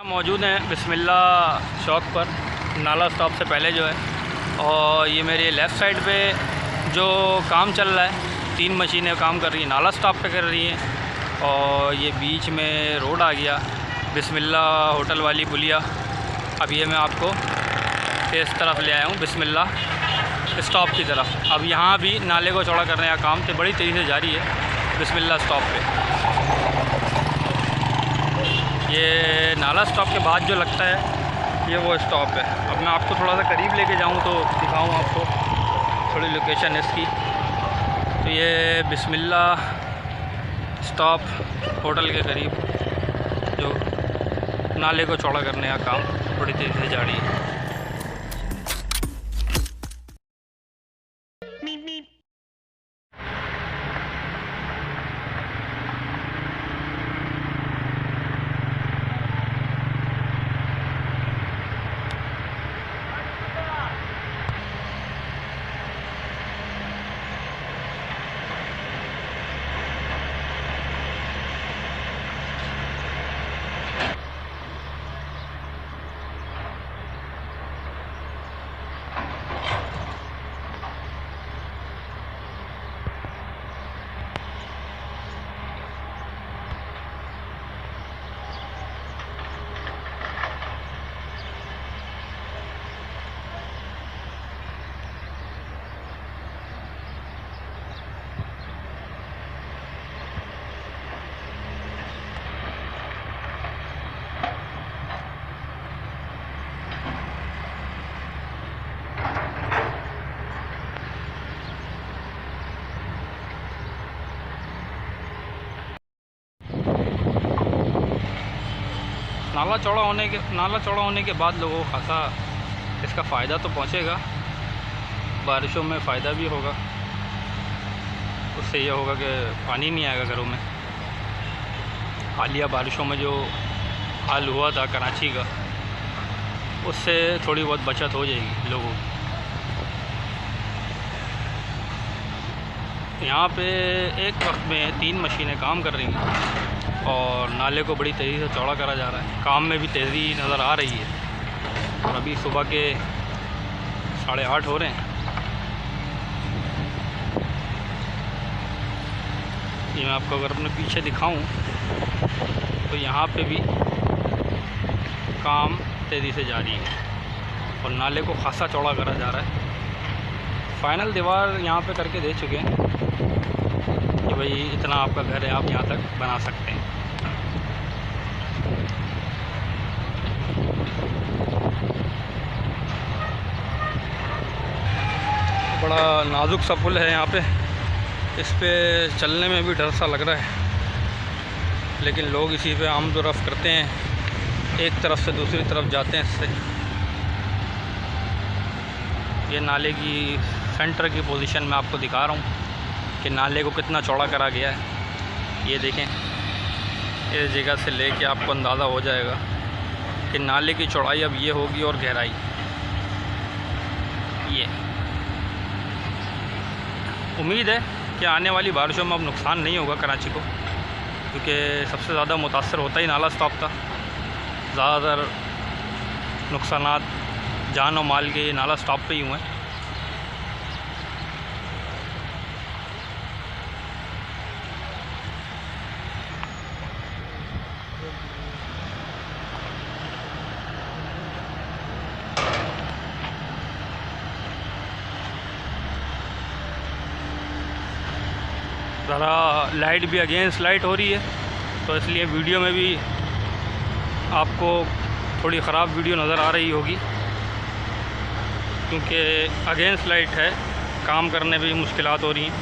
मौजूद हैं बिस्मिल्लाह चौक पर, नाला स्टॉप से पहले जो है। और ये मेरे लेफ़्ट साइड पे जो काम चल रहा है, 3 मशीनें काम कर रही हैं, नाला स्टॉप पे कर रही हैं। और ये बीच में रोड आ गया बिस्मिल्लाह होटल वाली पुलिया। अब ये मैं आपको इस तरफ ले आया हूँ बिस्मिल्लाह स्टॉप की तरफ। अब यहाँ भी नाले को चौड़ा करने का काम तो बड़ी तेज़ी से जारी है बिस्मिल्लाह स्टॉप पे। ये नाला स्टॉप के बाद जो लगता है ये वो स्टॉप है। अब मैं आपको थोड़ा सा करीब लेके जाऊँ तो दिखाऊँ आपको थोड़ी लोकेशन इसकी। तो ये बिस्मिल्लाह स्टॉप होटल के करीब जो नाले को चौड़ा करने का काम थोड़ी तेज़ी से जारी है। नाला चौड़ा होने के बाद लोगों को खासा इसका फ़ायदा तो पहुँचेगा। बारिशों में फ़ायदा भी होगा, उससे ये होगा कि पानी नहीं आएगा घरों में। हालिया बारिशों में जो हाल हुआ था कराची का, उससे थोड़ी बहुत बचत हो जाएगी लोगों की। यहाँ पे एक वक्त में 3 मशीनें काम कर रही हैं और नाले को बड़ी तेज़ी से चौड़ा करा जा रहा है। काम में भी तेज़ी नज़र आ रही है। और अभी सुबह के 8:30 हो रहे हैं। ये मैं आपको अगर अपने पीछे दिखाऊं तो यहाँ पे भी काम तेज़ी से जारी है और नाले को खासा चौड़ा करा जा रहा है। फाइनल दीवार यहाँ पे करके दे चुके हैं कि भाई इतना आपका घर है, आप यहाँ तक बना सकते हैं। बड़ा नाजुक सा पुल है यहाँ पे, इस पे चलने में भी डर सा लग रहा है, लेकिन लोग इसी पे आमदोरफ़्त करते हैं, एक तरफ से दूसरी तरफ जाते हैं इससे। ये नाले की सेंटर की पोजीशन में आपको दिखा रहा हूँ कि नाले को कितना चौड़ा करा गया है। ये देखें, इस जगह से लेके आपको अंदाज़ा हो जाएगा कि नाले की चौड़ाई अब ये होगी और गहराई ये। उम्मीद है कि आने वाली बारिशों में अब नुकसान नहीं होगा कराची को, क्योंकि सबसे ज़्यादा मुतासर होता ही नाला स्टॉप था। ज़्यादातर नुकसानात जान और माल के नाला स्टॉप पे ही हुए हैं। ज़रा लाइट भी अगेंस्ट लाइट हो रही है, तो इसलिए वीडियो में भी आपको थोड़ी ख़राब वीडियो नज़र आ रही होगी, क्योंकि अगेंस्ट लाइट है, काम करने में भी मुश्किलात हो रही हैं।